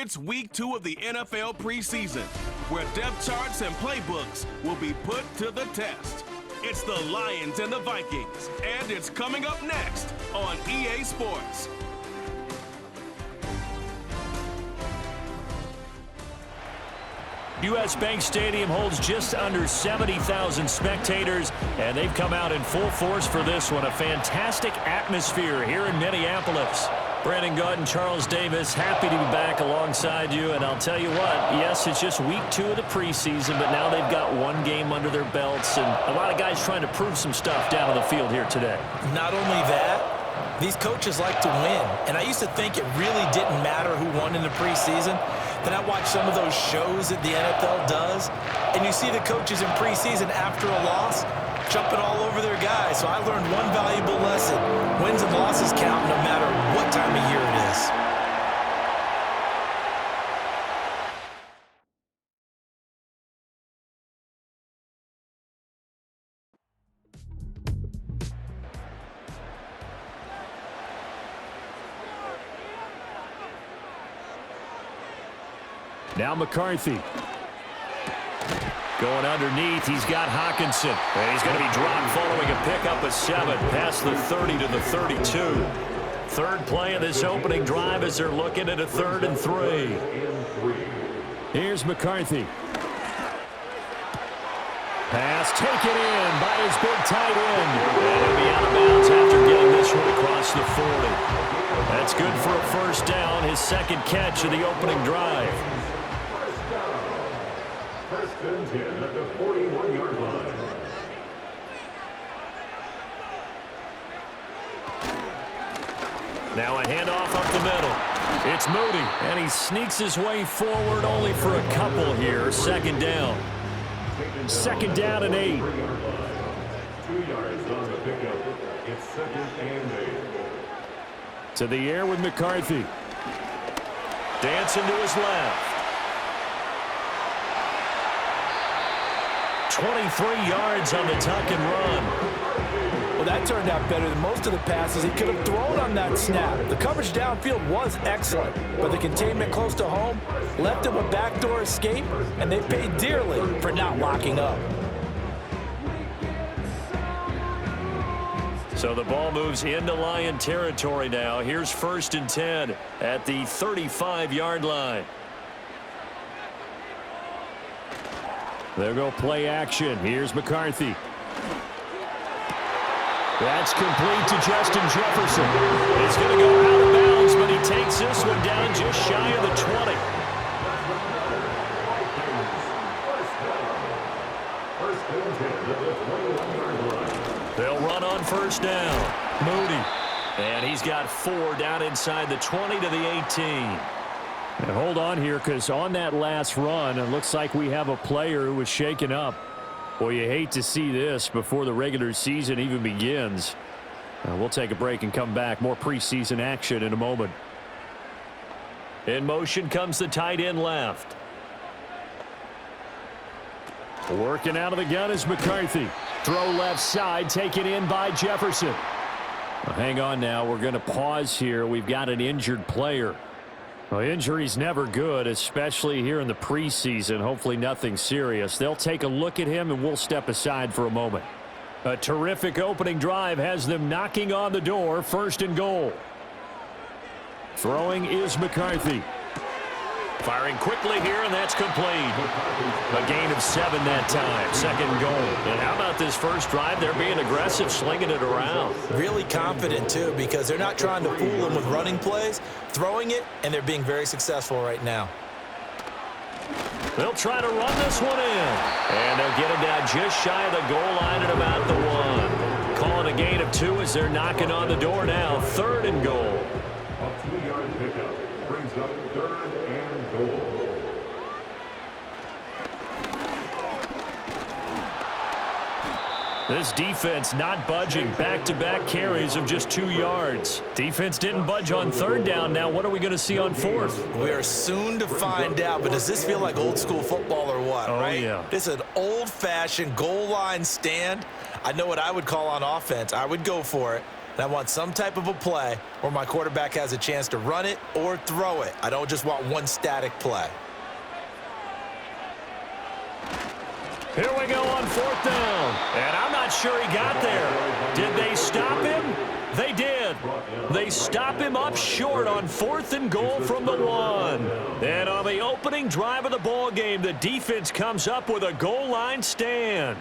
It's week 2 of the NFL preseason, where depth charts and playbooks will be put to the test. It's the Lions and the Vikings, and it's coming up next on EA Sports. U.S. Bank Stadium holds just under 70,000 spectators, and they've come out in full force for this one. A fantastic atmosphere here in Minneapolis. Brandon Gaudin, Charles Davis, happy to be back alongside you. And I'll tell you what, yes, it's just week 2 of the preseason, but now they've got one game under their belts, and a lot of guys trying to prove some stuff down on the field here today. Not only that, these coaches like to win. And I used to think it really didn't matter who won in the preseason. Then I watch some of those shows that the NFL does, and you see the coaches in preseason after a loss jumping all over their guys. So I learned one valuable lesson. Wins and losses count no matter what time of year it is. Now McCarthy. Going underneath, he's got Hockenson. And he's going to be dropped following a pickup of 7 past the 30 to the 32. Third play of this opening drive as they're looking at a 3rd and 3. Here's McCarthy. Pass taken in by his big tight end. And he'll be out of bounds after getting this one across the 40. That's good for a first down, his second catch of the opening drive. First and 10 at the 41-yard line. Now a handoff up the middle. It's Moody, and he sneaks his way forward only for a couple here. Second down. Second down and 8. 2 yards on the pickup. It's 2nd and 8. To the air with McCarthy. Dancing to his left. 23 yards on the tuck and run. Well, that turned out better than most of the passes he could have thrown on that snap. The coverage downfield was excellent, but the containment close to home left him a backdoor escape, and they paid dearly for not locking up. So the ball moves into Lion territory now. Here's 1st and 10 at the 35-yard line. They'll go play action. Here's McCarthy. That's complete to Justin Jefferson. It's going to go out of bounds, but he takes this one down just shy of the 20. They'll run on first down. Moody. And he's got 4 down inside the 20 to the 18. And hold on here, because on that last run, it looks like we have a player who was shaken up. Well, you hate to see this before the regular season even begins. We'll take a break and come back. More preseason action in a moment. In motion comes the tight end left. Working out of the gun is McCarthy. Throw left side, taken in by Jefferson. Well, hang on now. We're going to pause here. We've got an injured player. Well, injury's never good, especially here in the preseason. Hopefully nothing serious. They'll take a look at him, and we'll step aside for a moment. A terrific opening drive has them knocking on the door. 1st and goal. Throwing is McCarthy. Firing quickly here, and that's complete. A gain of 7 that time. 2nd goal. And how about this first drive? They're being aggressive, slinging it around. Really confident, too, because they're not trying to fool them with running plays, throwing it, and they're being very successful right now. They'll try to run this one in. And they'll get it down just shy of the goal line at about the 1. Calling a gain of 2 as they're knocking on the door now. 3rd and goal. A 2-yard pickup brings up 3rd and goal. This defense not budging. Back-to-back carries of just 2 yards. Defense didn't budge on 3rd down. Now what are we going to see on 4th? We are soon to find out, but does this feel like old school football or what, right? Yeah. This is an old-fashioned goal line stand. I know what I would call on offense. I would go for it. And I want some type of a play where my quarterback has a chance to run it or throw it. I don't just want one static play. Here we go on 4th down. And I'm not sure he got there. Did they stop him? They did. They stop him up short on 4th and goal from the 1. And on the opening drive of the ball game, the defense comes up with a goal line stand.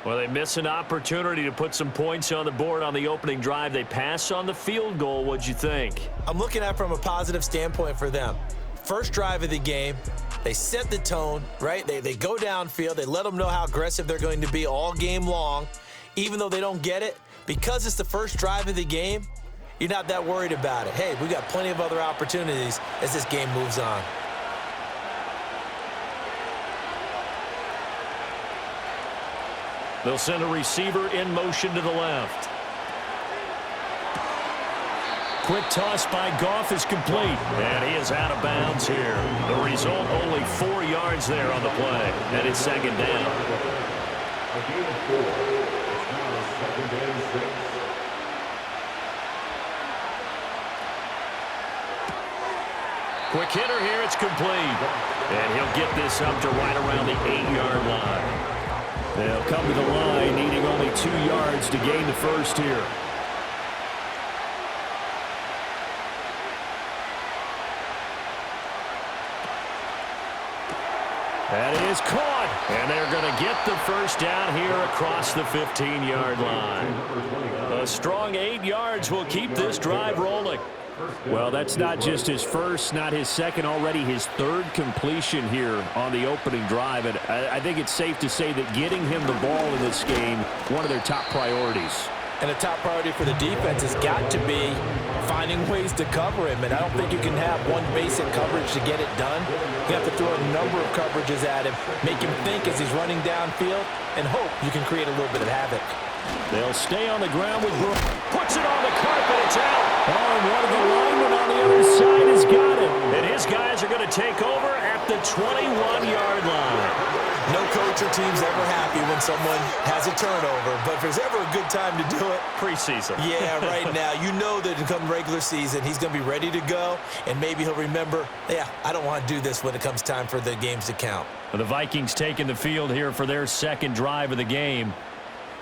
Well, they miss an opportunity to put some points on the board on the opening drive. They pass on the field goal. What'd you think? I'm looking at it from a positive standpoint for them. First drive of the game, they set the tone, right? They go downfield. They let them know how aggressive they're going to be all game long. Even though they don't get it, because it's the first drive of the game, you're not that worried about it. Hey, we got plenty of other opportunities as this game moves on. They'll send a receiver in motion to the left. Quick toss by Goff is complete. And he is out of bounds here. The result, only 4 yards there on the play. And it's 2nd down. A gain of 4. It's now 2nd and 6. Quick hitter here, it's complete. And he'll get this up to right around the 8-yard line. They'll come to the line, needing only 2 yards to gain the first here. That is caught, and they're going to get the first down here across the 15-yard line. A strong 8 yards will keep this drive rolling. Well, that's not just his first, not his second, already his 3rd completion here on the opening drive. And I think it's safe to say that getting him the ball in this game, one of their top priorities. And a top priority for the defense has got to be finding ways to cover him. And I don't think you can have one basic coverage to get it done. You have to throw a number of coverages at him, make him think as he's running downfield, and hope you can create a little bit of havoc. They'll stay on the ground with Brooks. Puts it on the carpet. It's out. Oh, and one of the linemen on the other side has got it. And his guys are going to take over at the 21-yard line. No coach or team's ever happy when someone has a turnover, but if there's ever a good time to do it, preseason. Yeah, right now. You know that come regular season, he's going to be ready to go, and maybe he'll remember, yeah, I don't want to do this when it comes time for the games to count. Well, the Vikings taking the field here for their 2nd drive of the game.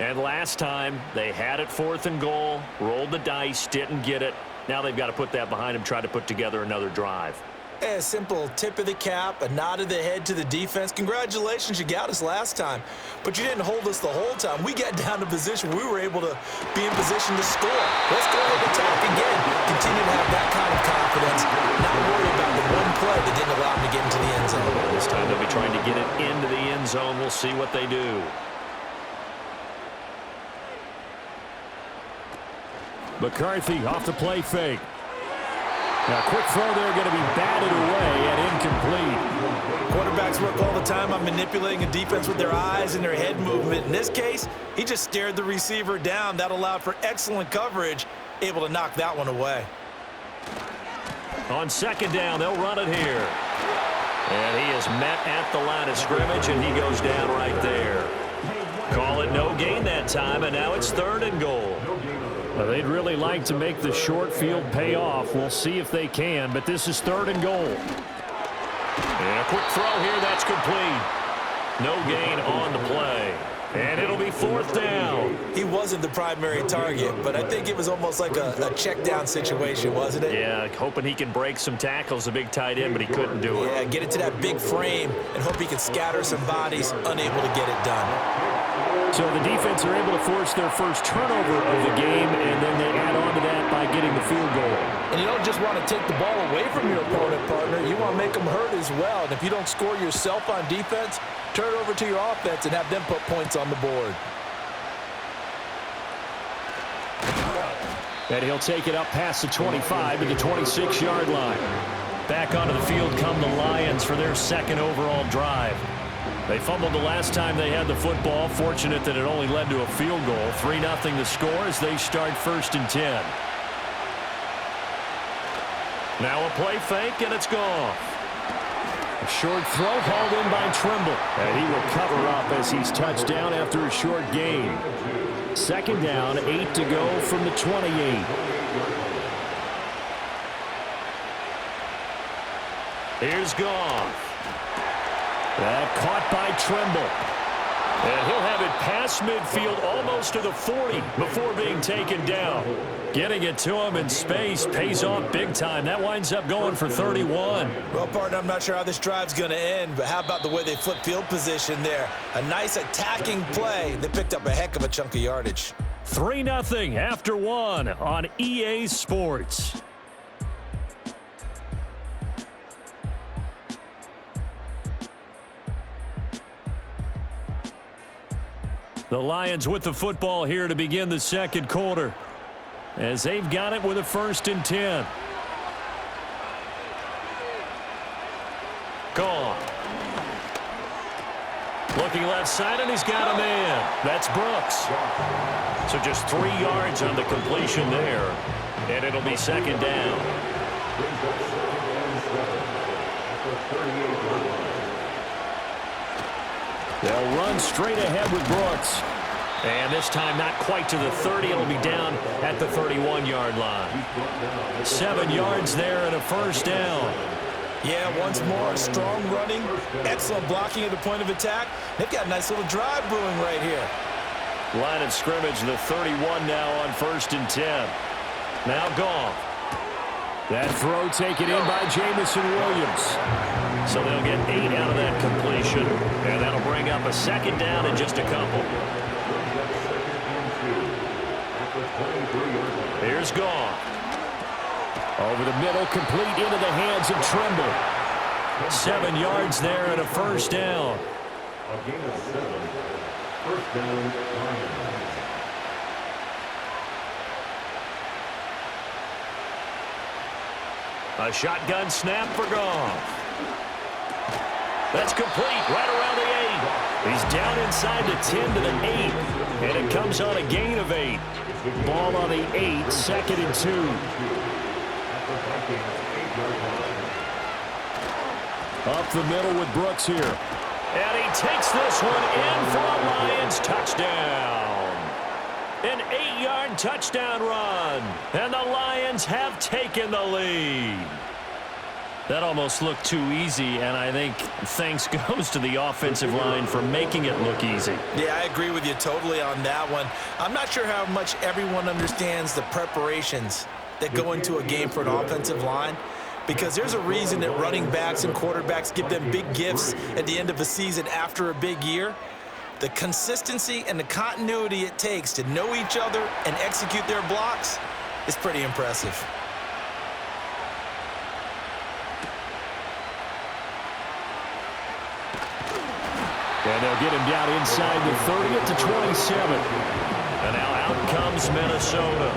And last time, they had it 4th and goal, rolled the dice, didn't get it. Now they've got to put that behind them, try to put together another drive. A simple tip of the cap, a nod of the head to the defense. Congratulations, you got us last time, but you didn't hold us the whole time. We got down to position we were able to be in position to score. Let's go ahead and attack again. Continue to have that kind of confidence, not worry about the one play that didn't allow them to get into the end zone. This time they'll be trying to get it into the end zone. We'll see what they do. McCarthy off the play fake. Now, quick throw there, going to be batted away and incomplete. Quarterbacks work all the time on manipulating a defense with their eyes and their head movement. In this case, he just stared the receiver down. That allowed for excellent coverage, able to knock that one away. On 2nd down, they'll run it here. And he is met at the line of scrimmage, and he goes down right there. Call it no gain that time, and now it's 3rd and goal. Well, they'd really like to make the short field pay off. We'll see if they can, but this is 3rd and goal. And a quick throw here, that's complete. No gain on the play. And it'll be 4th down. He wasn't the primary target, but I think it was almost like a check down situation, wasn't it? Yeah, hoping he can break some tackles, a big tight end, but he couldn't do it. Yeah, get it to that big frame and hope he can scatter some bodies, unable to get it done. So the defense are able to force their first turnover of the game, and then they add on to that by getting the field goal. And you don't just want to take the ball away from your opponent, partner. You want to make them hurt as well. And if you don't score yourself on defense, turn it over to your offense and have them put points on the board. And he'll take it up past the 25 to the 26-yard line. Back onto the field come the Lions for their 2nd overall drive. They fumbled the last time they had the football. Fortunate that it only led to a field goal. 3-0 the score as they start 1st and 10. Now a play fake, and it's gone. A short throw hauled in by Trimble. And he will cover up as he's touched down after a short gain. Second down, 8 to go from the 28. Here's Goff. That caught by Trimble. And he'll have it past midfield almost to the 40 before being taken down. Getting it to him in space pays off big time. That winds up going for 31. Well, partner, I'm not sure how this drive's going to end, but how about the way they flip field position there? A nice attacking play. They picked up a heck of a chunk of yardage. 3-0 after one on EA Sports. The Lions with the football here to begin the second quarter, as they've got it with a 1st and 10. Gone. Looking left side, and he's got a man. That's Brooks. So just 3 yards on the completion there, and it'll be second down. They'll run straight ahead with Brooks. And this time not quite to the 30. It'll be down at the 31-yard line. 7 yards there and a 1st down. Yeah, once more, strong running, excellent blocking at the point of attack. They've got a nice little drive brewing right here. Line of scrimmage, the 31 now on 1st and 10. Now Goff. That throw taken in by Jamison Williams. So they'll get 8 out of that completion. And that'll bring up a second down in just a couple. Here's Goff. Over the middle, complete into the hands of Trimble. 7 yards there and a 1st down. A gain of 7. 1st down, Lions. A shotgun snap for Goff. That's complete right around the 8. He's down inside the 10 to the 8. And it comes on a gain of 8. Ball on the 8, 2nd and 2. Up the middle with Brooks here. And he takes this one in for a Lions touchdown. An 8-yard touchdown run. And the Lions have taken the lead. That almost looked too easy, and I think thanks goes to the offensive line for making it look easy. Yeah, I agree with you totally on that one. I'm not sure how much everyone understands the preparations that go into a game for an offensive line, because there's a reason that running backs and quarterbacks give them big gifts at the end of a season after a big year. The consistency and the continuity it takes to know each other and execute their blocks is pretty impressive. And they'll get him down inside the 30 at the 27. And now out comes Minnesota.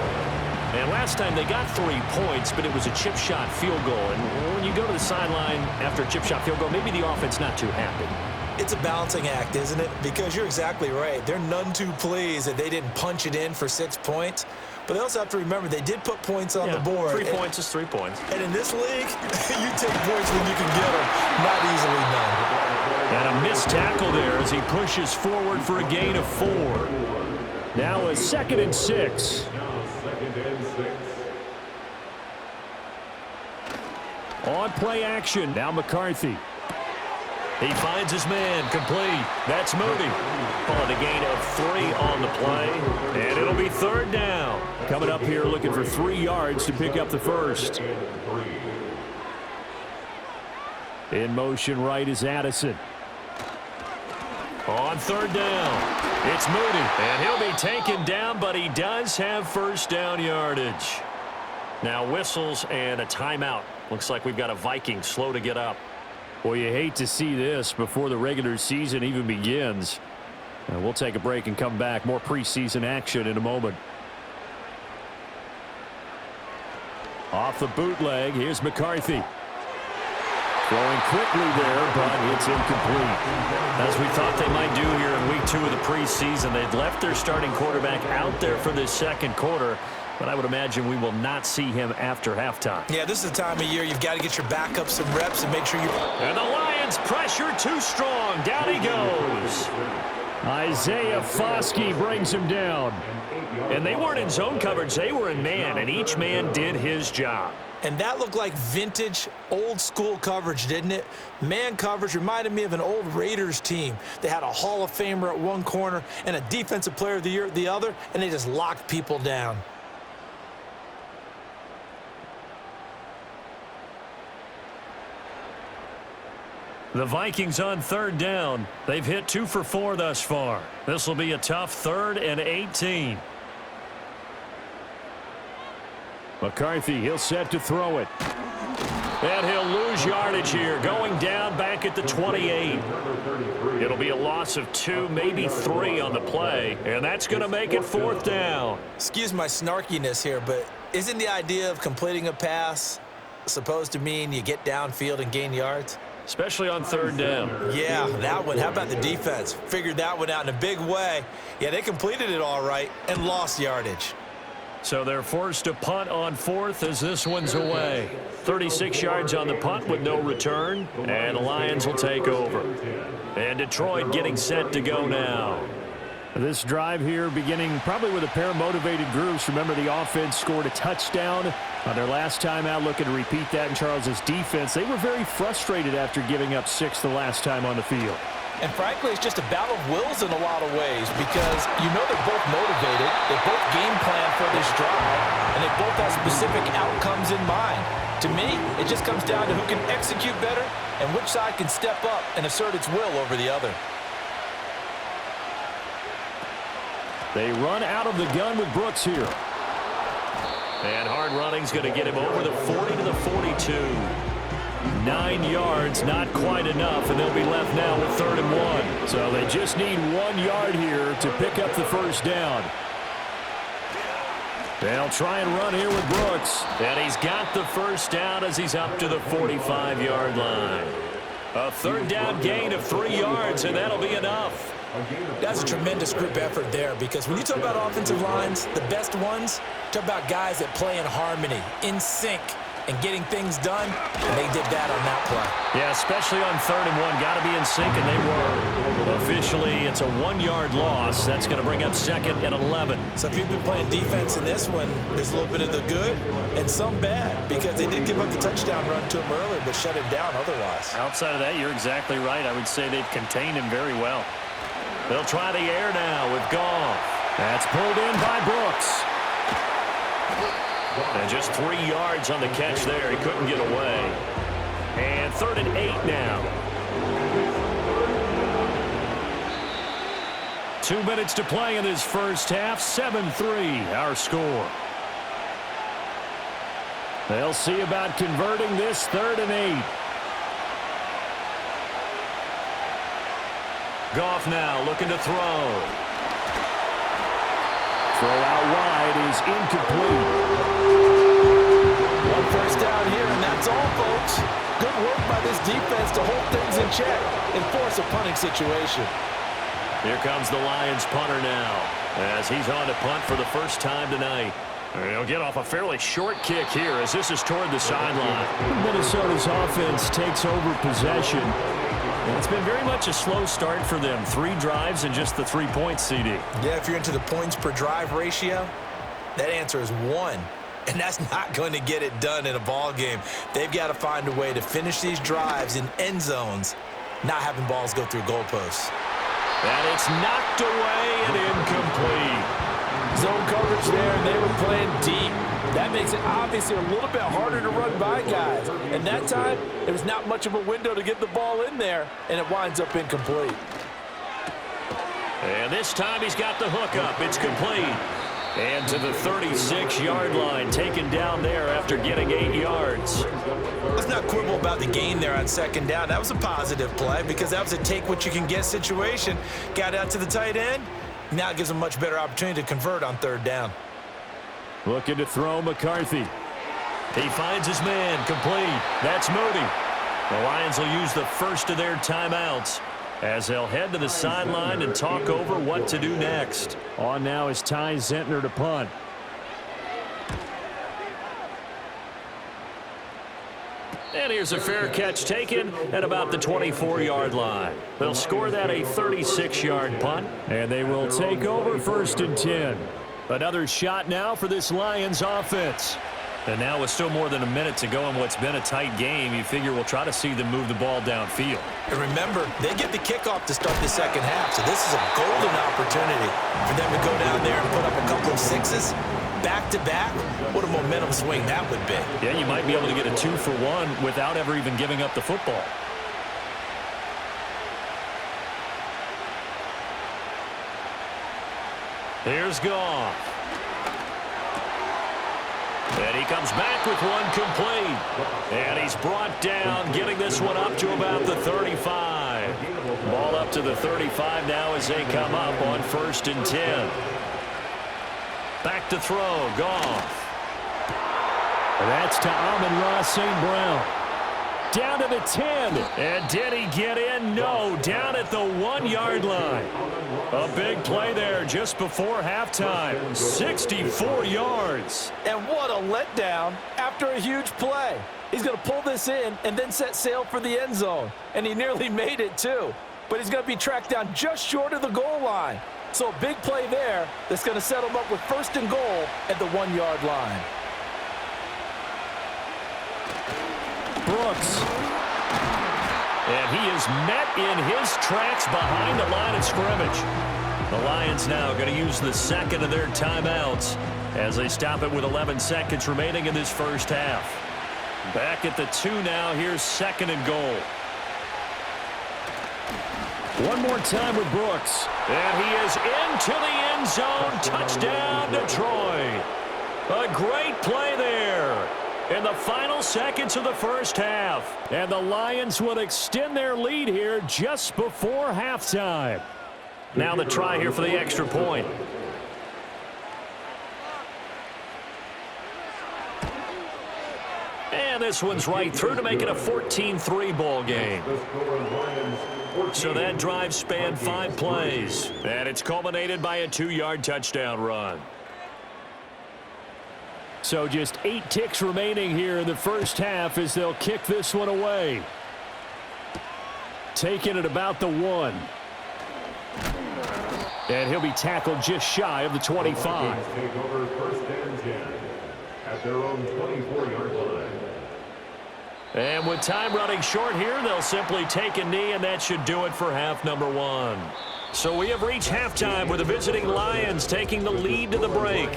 And last time they got 3 points, but it was a chip shot field goal. And when you go to the sideline after a chip shot field goal, maybe the offense not too happy. It's a balancing act, isn't it? Because you're exactly right. They're none too pleased that they didn't punch it in for 6 points. But they also have to remember they did put points on the board. 3 points is 3 points. And in this league, you take points when you can get them, not easily done. And a missed tackle there as he pushes forward for a gain of 4. Now a 2nd and 6. Now 2nd and 6. On play action, now McCarthy. He finds his man, complete. That's Moody. Calling a gain of 3 on the play, and it'll be 3rd down. Coming up here looking for 3 yards to pick up the 1st. In motion right is Addison. On 3rd down, it's Moody, and he'll be taken down, but he does have 1st down yardage. Now whistles and a timeout. Looks like we've got a Vikings slow to get up. Well, you hate to see this before the regular season even begins. We'll take a break and come back. More preseason action in a moment. Off the bootleg, here's McCarthy. Throwing quickly there, but it's incomplete. As we thought they might do here in week 2 of the preseason, they'd left their starting quarterback out there for this second quarter. But I would imagine we will not see him after halftime. Yeah, this is the time of year you've got to get your backup some reps and make sure you... And the Lions pressure too strong. Down he goes. Isaiah Foskey brings him down. And they weren't in zone coverage. They were in man, and each man did his job. And that looked like vintage, old-school coverage, didn't it? Man coverage reminded me of an old Raiders team. They had a Hall of Famer at one corner and a Defensive Player of the Year at the other, and they just locked people down. The Vikings on third down. They've hit 2 for 4 thus far. This will be a tough 3rd and 18. McCarthy, he'll set to throw it. And he'll lose yardage here, going down back at the 28. It'll be a loss of 2, maybe 3 on the play, and that's going to make it 4th down. Excuse my snarkiness here, but isn't the idea of completing a pass supposed to mean you get downfield and gain yards? Especially on 3rd down. Yeah, that one. How about the defense? Figured that one out in a big way. Yeah, they completed it all right and lost yardage. So they're forced to punt on 4th as this one's away. 36 yards on the punt with no return, and the Lions will take over. And Detroit getting set to go now. This drive here beginning probably with a pair of motivated groups. Remember, the offense scored a touchdown on their last time out, looking to repeat that in Charles's defense. They were very frustrated after giving up 6 the last time on the field. And frankly, it's just a battle of wills in a lot of ways because you know they're both motivated, they both game plan for this drive, and they both have specific outcomes in mind. To me, it just comes down to who can execute better and which side can step up and assert its will over the other. They run out of the gun with Brooks here. And hard running's going to get him over the 40 to the 42. 9 yards, not quite enough, and they'll be left now with 3rd and 1. So they just need 1 yard here to pick up the first down. They'll try and run here with Brooks. And he's got the first down as he's up to the 45-yard line. A 3rd down gain of 3 yards, and that'll be enough. That's a tremendous group effort there because when you talk about offensive lines, the best ones, talk about guys that play in harmony, in sync, and getting things done, and they did that on that play. Yeah, especially on 3rd and 1. Got to be in sync, and they were. Officially, it's a 1-yard loss. That's going to bring up 2nd and 11. So if you've been playing defense in this one, there's a little bit of the good and some bad because they did give up the touchdown run to him earlier but shut him down otherwise. Outside of that, you're exactly right. I would say they've contained him very well. They'll try the air now with Goff. That's pulled in by Brooks. And just 3 yards on the catch there. He couldn't get away. And 3rd and 8 now. 2 minutes to play in this first half. 7-3 our score. They'll see about converting this 3rd and 8. Goff now looking to throw. Throw out wide is incomplete. 1 first down here, and that's all, folks. Good work by this defense to hold things in check and force a punting situation. Here comes the Lions punter now as he's on to punt for the first time tonight. He'll get off a fairly short kick here as this is toward the sideline. Minnesota's offense takes over possession. And it's been very much a slow start for them. 3 drives and just the 3 points, CD. Yeah, if you're into the points per drive ratio, that answer is 1. And that's not going to get it done in a ball game. They've got to find a way to finish these drives in end zones, not having balls go through goalposts. And it's knocked away and incomplete. Zone coverage there, and they were playing deep. That makes it obviously a little bit harder to run by guys. And that time, there was not much of a window to get the ball in there, and it winds up incomplete. And this time he's got the hook up. It's complete. And to the 36-yard line, taken down there after getting 8 yards. Let's not quibble about the gain there on 2nd down. That was a positive play because that was a take-what-you-can-get situation. Got out to the tight end. Now it gives them a much better opportunity to convert on 3rd down. Looking to throw McCarthy. He finds his man, complete. That's Moody. The Lions will use the first of their timeouts as they'll head to the sideline and talk over what to do next. On now is Ty Zentner to punt. And here's a fair catch taken at about the 24-yard line. They'll score that a 36-yard punt. And they will take over 1st and 10. Another shot now for this Lions offense. And now with still more than a minute to go in what's been a tight game, you figure we'll try to see them move the ball downfield. And remember, they get the kickoff to start the second half, so this is a golden opportunity for them to go down there and put up a couple of sixes back-to-back. What a momentum swing that would be. Yeah, you might be able to get a 2-for-1 without ever even giving up the football. Here's Goff. And he comes back with one complete. And he's brought down, getting this one up to about the 35. Ball up to the 35 now as they come up on 1st and 10. Back to throw, Goff. And that's to Amon-Ra St. Brown. Down to the 10. And did he get in? No, down at the 1-yard line. A big play there just before halftime. 64 yards. And what a letdown after a huge play. He's going to pull this in and then set sail for the end zone. And he nearly made it, too. But he's going to be tracked down just short of the goal line. So a big play there that's going to set him up with 1st and goal at the 1-yard line. Brooks. And he is met in his tracks behind the line of scrimmage. The Lions now going to use the second of their timeouts as they stop it with 11 seconds remaining in this first half. Back at the 2 now. Here's 2nd and goal. One more time with Brooks. And he is into the end zone. Touchdown, Detroit. A great play there in the final seconds of the first half. And the Lions will extend their lead here just before halftime. Now the try here for the extra point. And this one's right through to make it a 14-3 ball game. So that drive spanned 5 plays. And it's culminated by a 2-yard touchdown run. So just 8 ticks remaining here in the first half as they'll kick this one away. Taking it about the 1. And he'll be tackled just shy of the 25. Take over 1st and 10 at their own 24-yard line. And with time running short here, they'll simply take a knee, and that should do it for half number 1. So we have reached halftime with the visiting Lions taking the lead to the break.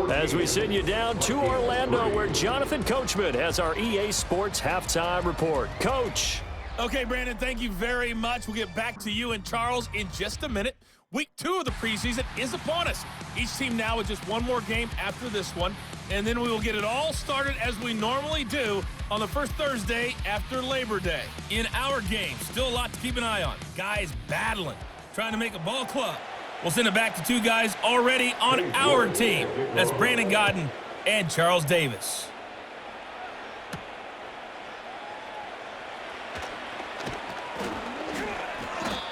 As we send you down to Orlando, where Jonathan Coachman has our EA Sports halftime report. Coach. Okay, Brandon, thank you very much. We'll get back to you and Charles in just a minute. Week 2 of the preseason is upon us. Each team now with just one more game after this one, and then we will get it all started as we normally do on the first Thursday after Labor Day. In our game, still a lot to keep an eye on. Guys battling, trying to make a ball club. We'll send it back to 2 guys already on our team. That's Brandon Godden and Charles Davis.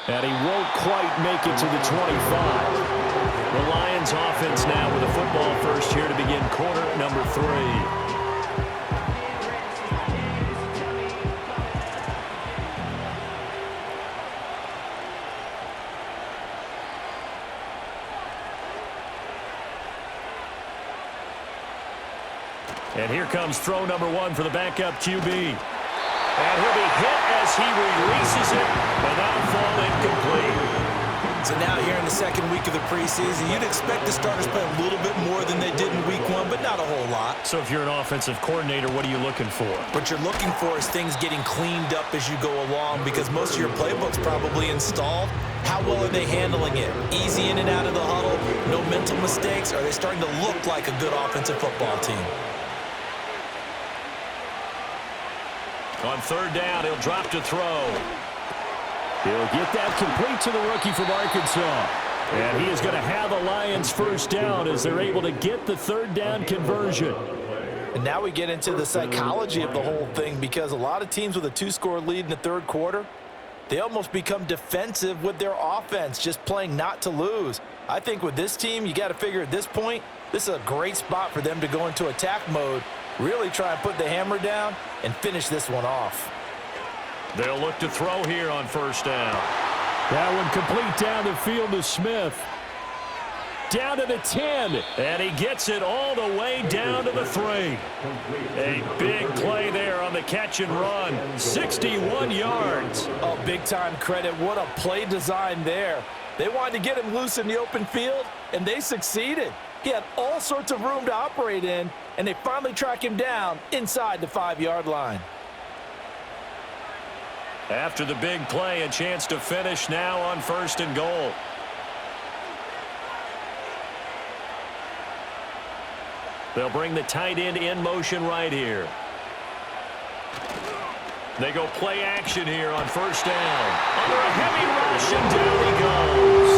And he won't quite make it to the 25. The Lions offense now with a football first here to begin quarter number 3. And here comes throw number 1 for the backup QB. And he'll be hit as he releases it, and that'll fall incomplete. So now here in the second week of the preseason, you'd expect the starters play a little bit more than they did in week 1, but not a whole lot. So if you're an offensive coordinator, what are you looking for? What you're looking for is things getting cleaned up as you go along, because most of your playbook's probably installed. How well are they handling it? Easy in and out of the huddle, no mental mistakes? Are they starting to look like a good offensive football team? On third down, he'll drop to throw. He'll get that complete to the rookie from Arkansas. And he is going to have the Lions first down as they're able to get the third down conversion. And now we get into the psychology of the whole thing, because a lot of teams with a 2-score lead in the third quarter, they almost become defensive with their offense, just playing not to lose. I think with this team, you got to figure at this point, this is a great spot for them to go into attack mode Really try and put the hammer down and finish this one off. They'll look to throw here on first down. That one complete down the field to Smith. Down to the 10. And he gets it all the way down to the 3. A big play there on the catch and run. 61 yards. Oh, big-time credit. What a play design there. They wanted to get him loose in the open field, and they succeeded. He had all sorts of room to operate in, and they finally track him down inside the 5-yard line. After the big play, a chance to finish now on first and goal. They'll bring the tight end in motion right here. They go play action here on first down. Under a heavy rush, and down he goes.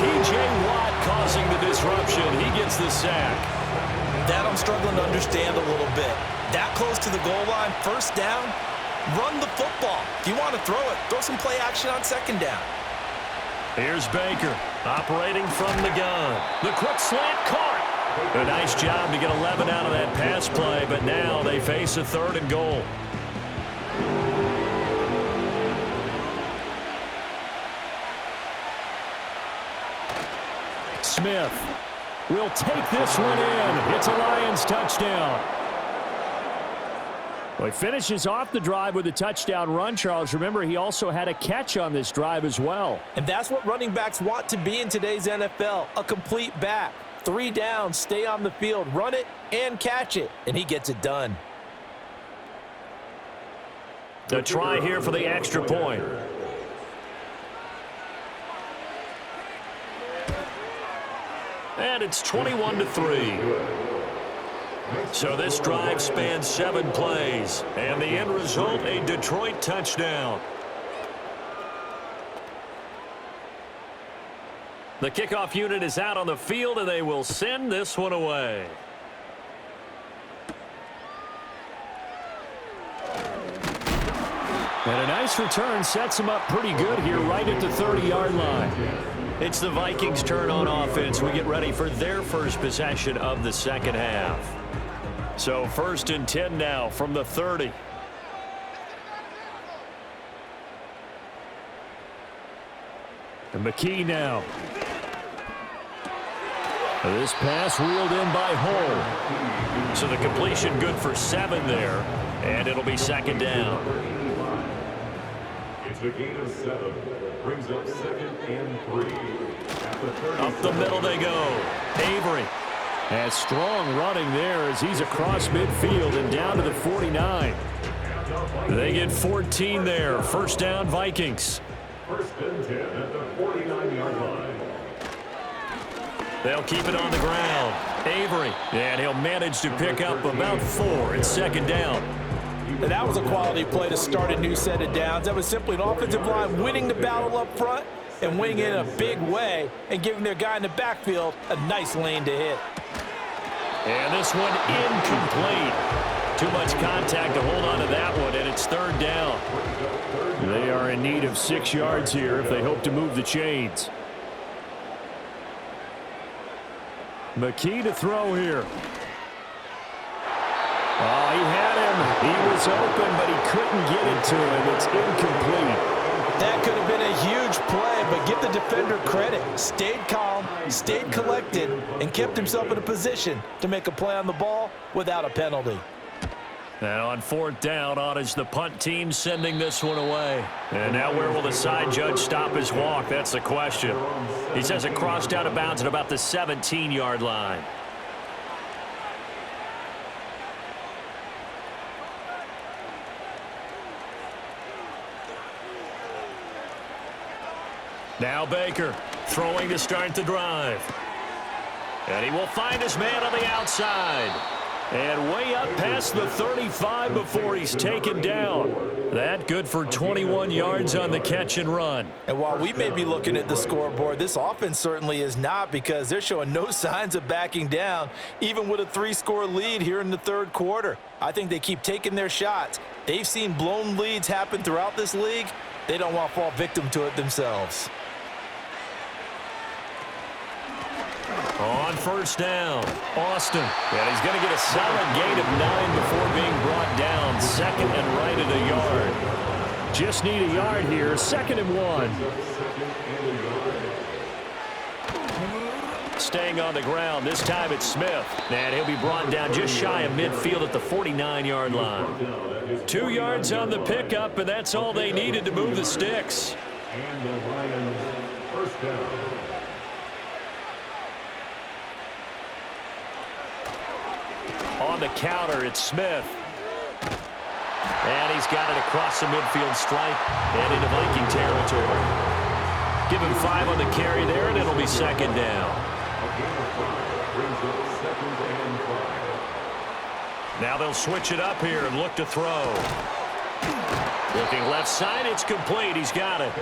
T.J. Watt causing the disruption. He gets the sack. That I'm struggling to understand a little bit. That close to the goal line, first down, run the football. If you want to throw it, throw some play action on second down. Here's Baker operating from the gun. The quick slant caught. A nice job to get 11 out of that pass play, but now they face a third and goal. Smith will take this one in. It's a Lions touchdown. Well, he finishes off the drive with a touchdown run, Charles. Remember, he also had a catch on this drive as well. And that's what running backs want to be in today's NFL, a complete back. 3 downs, stay on the field, run it, and catch it. And he gets it done. A try here for the extra point. And it's 21-3. So this drive spans 7 plays. And the end result, a Detroit touchdown. The kickoff unit is out on the field, and they will send this one away. And a nice return sets him up pretty good here right at the 30-yard line. It's the Vikings' turn on offense. We get ready for their first possession of the second half. So 1st and 10 now from the 30. And McKee now. This pass reeled in by Hull. So the completion good for 7 there, and it'll be second down. It's a gain of 7. Brings up 2nd and 3. Up the middle they go. Avery. And strong running there as he's across midfield and down to the 49. They get 14 there. First down, Vikings. 1st and 10 at the 49-yard line. They'll keep it on the ground. Avery. And he'll manage to pick up about 4. It's second down. And that was a quality play to start a new set of downs. That was simply an offensive line winning the battle up front and winning it in a big way and giving their guy in the backfield a nice lane to hit. And this one incomplete. Too much contact to hold on to that one, and it's third down. They are in need of 6 yards here if they hope to move the chains. McKee to throw here. Oh, he had him. He was open, but he couldn't get it to him. It's incomplete. That could have been a huge play, but give the defender credit. Stayed calm, stayed collected, and kept himself in a position to make a play on the ball without a penalty. And on 4th down, on is the punt team sending this one away. And now where will the side judge stop his walk? That's the question. He says it crossed out of bounds at about the 17-yard line. Now Baker throwing to start the drive. And he will find his man on the outside. And way up past the 35 before he's taken down. That good for 21 yards on the catch and run. And while we may be looking at the scoreboard, this offense certainly is not, because they're showing no signs of backing down, even with a 3-score lead here in the third quarter. I think they keep taking their shots. They've seen blown leads happen throughout this league. They don't want to fall victim to it themselves. On first down, Austin. And he's going to get a solid gain of 9 before being brought down. Second and right at a yard. Just need a yard here. 2nd and 1. Staying on the ground. This time it's Smith. And he'll be brought down just shy of midfield at the 49-yard line. 2 yards on the pickup, and that's all they needed to move the sticks. And the Lions first down. On the counter, it's Smith. And he's got it across the midfield stripe and into Viking territory. Give him 5 on the carry there, and it'll be 2nd down. Now they'll switch it up here and look to throw. Looking left side, it's complete. He's got it.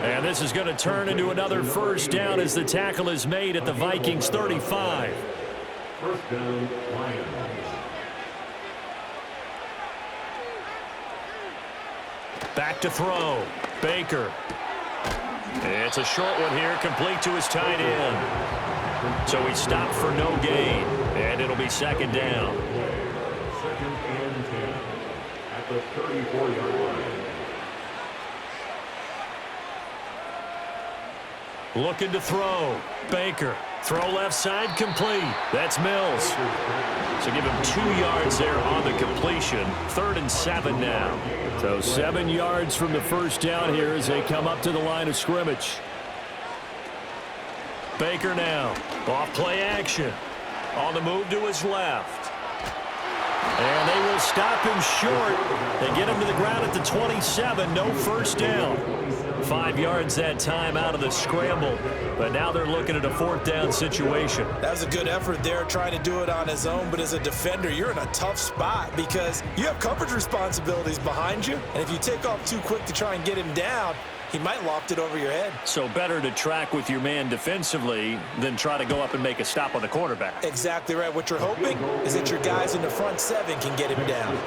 And this is going to turn into another first down as the tackle is made at the Vikings 35. First down, Lions. Back to throw. Baker. It's a short one here, complete to his tight end. So he stopped for no gain, and it'll be 2nd down. 2nd and 10 at the 34-yard line. Looking to throw. Baker. Throw left side, complete. That's Mills. So give him 2 yards there on the completion. 3rd and 7 now. So 7 yards from the first down here as they come up to the line of scrimmage. Baker now. Off play action. On the move to his left. And they will stop him short. They get him to the ground at the 27. No first down. 5 yards that time out of the scramble. But now they're looking at a 4th down situation. That was a good effort there, trying to do it on his own. But as a defender, you're in a tough spot because you have coverage responsibilities behind you. And if you take off too quick to try and get him down, he might loft it over your head. So better to track with your man defensively than try to go up and make a stop on the quarterback. Exactly right. What you're hoping is that your guys in the front 7 can get him down.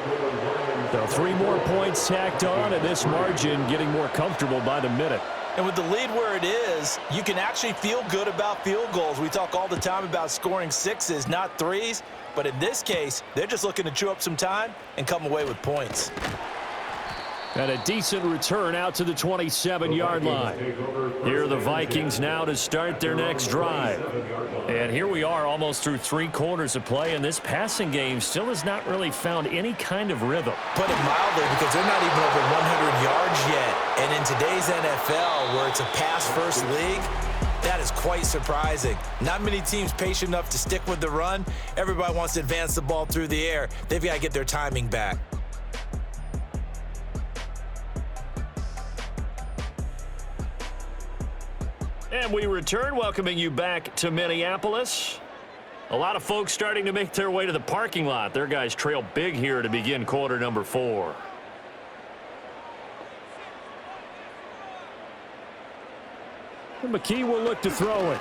So 3 more points tacked on, and this margin getting more comfortable by the minute. And with the lead where it is, you can actually feel good about field goals. We talk all the time about scoring 6s, not 3s. But in this case, they're just looking to chew up some time and come away with points. And a decent return out to the 27-yard line. Here are the Vikings now to start their next drive. And here we are almost through 3 quarters of play, and this passing game still has not really found any kind of rhythm. Put it mildly, because they're not even over 100 yards yet. And in today's NFL, where it's a pass-first league, that is quite surprising. Not many teams patient enough to stick with the run. Everybody wants to advance the ball through the air. They've got to get their timing back. And we return, welcoming you back to Minneapolis. A lot of folks starting to make their way to the parking lot. Their guys trail big here to begin quarter number 4. And McKee will look to throw it.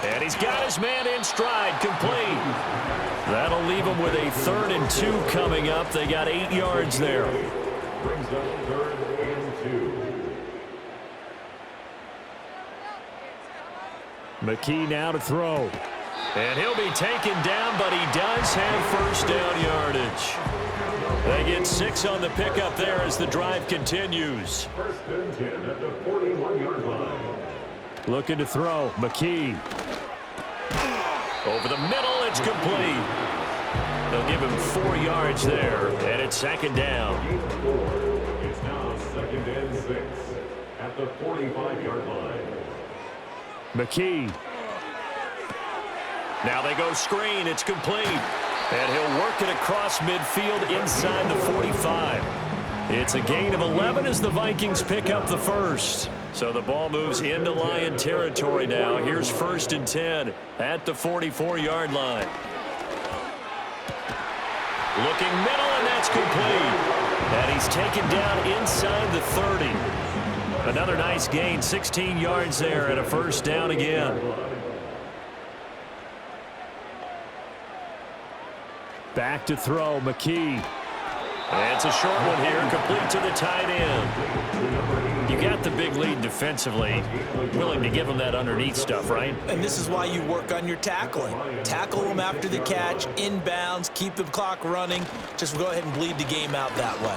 And he's got his man in stride, complete. That'll leave him with a 3rd and 2 coming up. They got 8 yards there. Brings up 3rd and 2. McKee now to throw. And he'll be taken down, but he does have first down yardage. They get 6 on the pickup there as the drive continues. 1st and 10 at the 41-yard line. Looking to throw. McKee. Over the middle, it's complete. They'll give him 4 yards there, and it's 2nd down. It's now 2nd and 6 at the 45-yard line. McKee. Now they go screen. It's complete. And he'll work it across midfield inside the 45. It's a gain of 11 as the Vikings pick up the first. So the ball moves into Lion territory now. Here's 1st and 10 at the 44-yard line. Looking middle, and that's complete. And he's taken down inside the 30. Another nice gain, 16 yards there, and a first down again. Back to throw, McKee. And it's a short one here, complete to the tight end. You got the big lead defensively. Willing to give them that underneath stuff, right? And this is why you work on your tackling. Tackle them after the catch, inbounds, keep the clock running. Just go ahead and bleed the game out that way.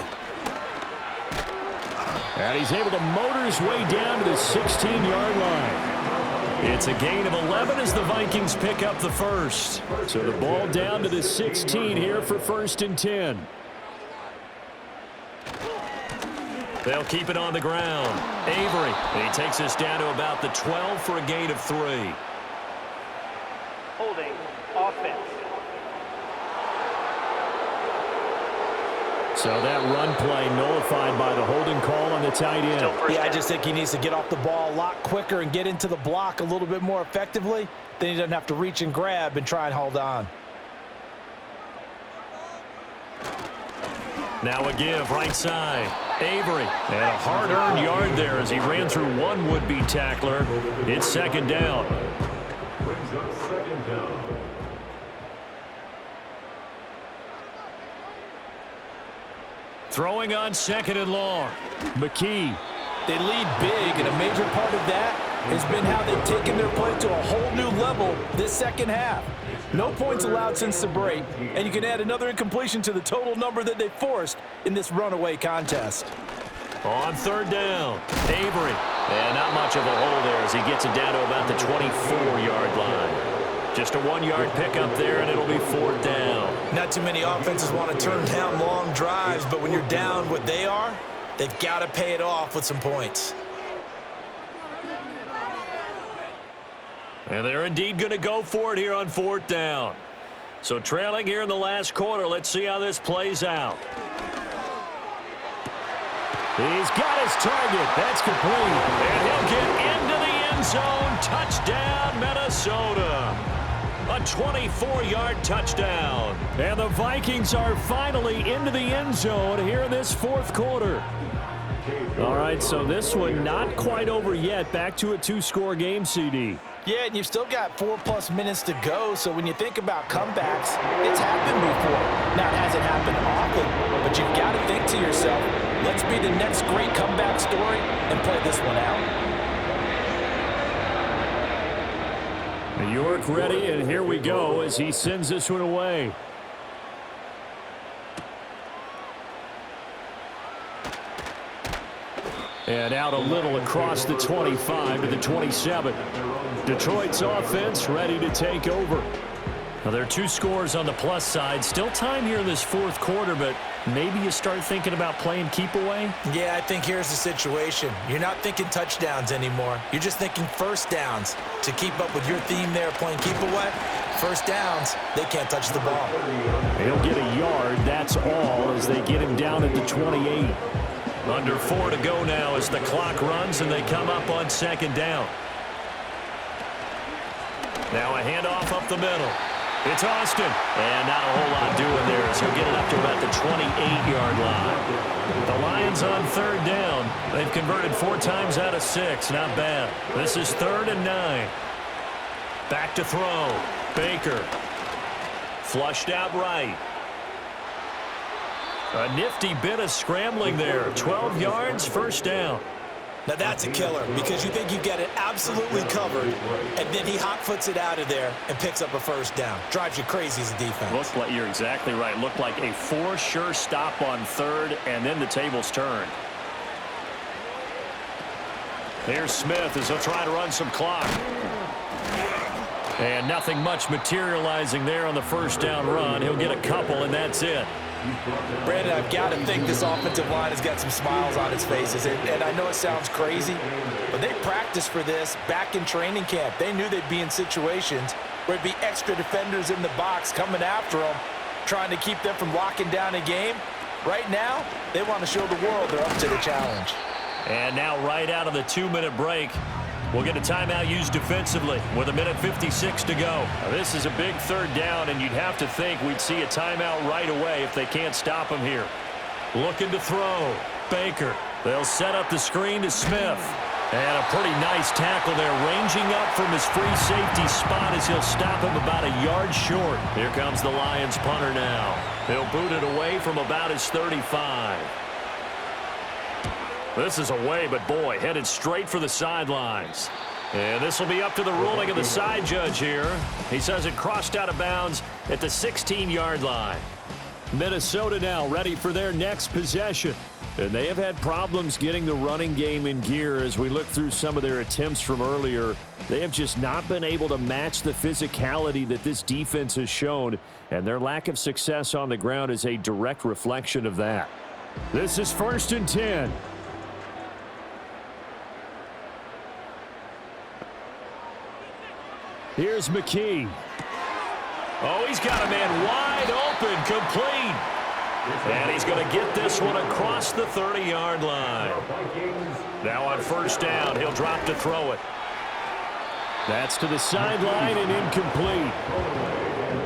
And he's able to motor his way down to the 16-yard line. It's a gain of 11 as the Vikings pick up the first. So the ball down to the 16 here for 1st and 10. They'll keep it on the ground. Avery. And he takes us down to about the 12 for a gain of 3. Holding offense. So that run play nullified by the holding call on the tight end. Yeah, I just think he needs to get off the ball a lot quicker and get into the block a little bit more effectively. Then he doesn't have to reach and grab and try and hold on. Now a give right side. Avery. And a hard-earned yard there as he ran through one would-be tackler. It's 2nd down. Brings up 2nd down. Throwing on 2nd and long. McKee. They lead big, and a major part of that has been how they've taken their play to a whole new level this second half. No points allowed since the break, and you can add another incompletion to the total number that they forced in this runaway contest. On 3rd down, Avery. And not much of a hole there as he gets it down to about the 24-yard line. Just a 1-yard pickup there, and it'll be 4th down. Not too many offenses want to turn down long drives, but when you're down what they are, they've got to pay it off with some points. And they're indeed going to go for it here on 4th down. So trailing here in the last quarter, let's see how this plays out. He's got his target. That's complete. And he'll get into the end zone. Touchdown, Minnesota. A 24-yard touchdown. And the Vikings are finally into the end zone here in this 4th quarter. All right, so this one not quite over yet. Back to a 2-score game, CD. Yeah, and you've still got 4+ minutes to go, so when you think about comebacks, it's happened before. Now, it hasn't happened often, but you've got to think to yourself, let's be the next great comeback story and play this one out. York ready, and here we go as he sends this one away. And out a little across the 25 to the 27. Detroit's offense ready to take over. Well, there are 2 scores on the plus side. Still time here in this 4th quarter, but maybe you start thinking about playing keep away? Yeah, I think here's the situation. You're not thinking touchdowns anymore. You're just thinking 1st downs. To keep up with your theme there, playing keep away, 1st downs, they can't touch the ball. He'll get a yard, that's all, as they get him down at the 28. Under 4 to go now as the clock runs and they come up on 2nd down. Now a handoff up the middle. It's Austin. And not a whole lot doing there as he'll get it up to about the 28-yard line. The Lions on 3rd down. They've converted 4 times out of 6. Not bad. This is 3rd and 9. Back to throw. Baker. Flushed out right. A nifty bit of scrambling there. 12 yards, 1st down. Now that's a killer because you think you've got it absolutely covered, and then he hot-foots it out of there and picks up a 1st down. Drives you crazy as a defense. Looks like you're exactly right. Looked like a for sure stop on 3rd, and then the tables turned. Here's Smith as he'll try to run some clock. And nothing much materializing there on the 1st down run. He'll get a couple, and that's it. Brandon, I've got to think this offensive line has got some smiles on its faces. And I know it sounds crazy, but they practiced for this back in training camp. They knew they'd be in situations where it'd be extra defenders in the box coming after them, trying to keep them from locking down a game. Right now, they want to show the world they're up to the challenge. And now right out of the 2-minute break, we'll get a timeout used defensively with 1:56 to go. Now, this is a big 3rd down, and you'd have to think we'd see a timeout right away if they can't stop him here. Looking to throw. Baker. They'll set up the screen to Smith. And a pretty nice tackle there, ranging up from his free safety spot as he'll stop him about a yard short. Here comes the Lions punter now. He'll boot it away from about his 35. This is away, but boy, headed straight for the sidelines. And this will be up to the ruling of the side judge here. He says it crossed out of bounds at the 16-yard line. Minnesota now ready for their next possession. And they have had problems getting the running game in gear as we look through some of their attempts from earlier. They have just not been able to match the physicality that this defense has shown, and their lack of success on the ground is a direct reflection of that. This is 1st and 10. Here's McKee. Oh, he's got a man wide open, complete. And he's going to get this one across the 30-yard line. Now on 1st down, he'll drop to throw it. That's to the sideline and incomplete.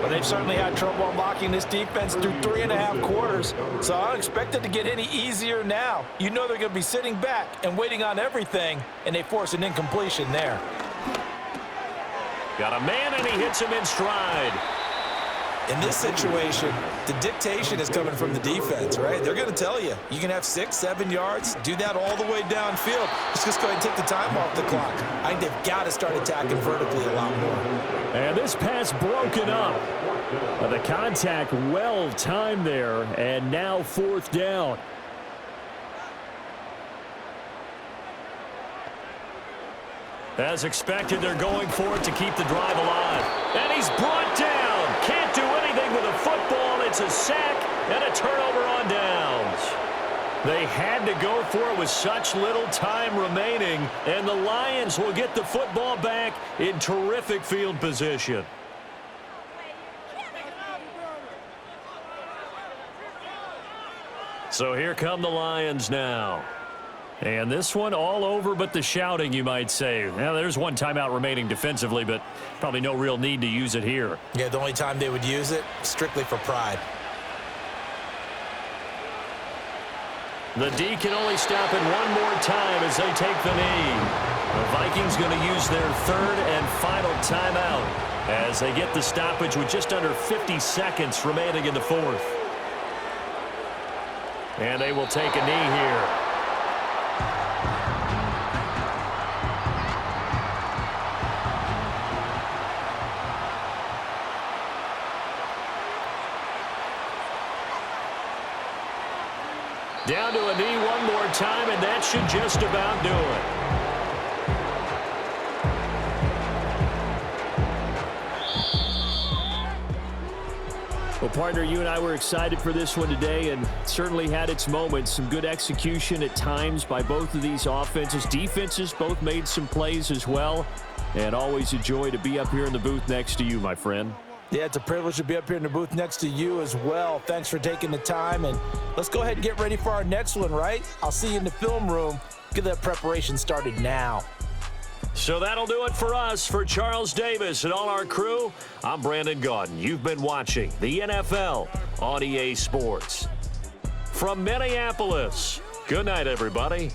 Well, they've certainly had trouble unlocking this defense through 3.5 quarters, so I don't expect it to get any easier now. You know they're going to be sitting back and waiting on everything, and they force an incompletion there. Got a man, and he hits him in stride. In this situation, the dictation is coming from the defense, right? They're going to tell you, you can have 6, 7 yards, do that all the way downfield. Let's just go ahead and take the time off the clock. I think they've got to start attacking vertically a lot more. And this pass broken up. The contact well timed there, and now 4th down. As expected, they're going for it to keep the drive alive. And he's brought down. Can't do anything with a football. It's a sack and a turnover on downs. They had to go for it with such little time remaining, and the Lions will get the football back in terrific field position. So here come the Lions now. And this one all over but the shouting, you might say. Now, there's one timeout remaining defensively, but probably no real need to use it here. Yeah, the only time they would use it, strictly for pride. The D can only stop it one more time as they take the knee. The Vikings going to use their 3rd and final timeout as they get the stoppage with just under 50 seconds remaining in the 4th. And they will take a knee here. Down to a knee one more time, and that should just about do it. Well, partner, you and I were excited for this one today, and certainly had its moments. Some good execution at times by both of these offenses. Defenses both made some plays as well, and always a joy to be up here in the booth next to you, my friend. Yeah, it's a privilege to be up here in the booth next to you as well. Thanks for taking the time, and let's go ahead and get ready for our next one, right? I'll see you in the film room. Get that preparation started now. So that'll do it for us. For Charles Davis and all our crew, I'm Brandon Gaudin. You've been watching the NFL on EA Sports. From Minneapolis, good night, everybody.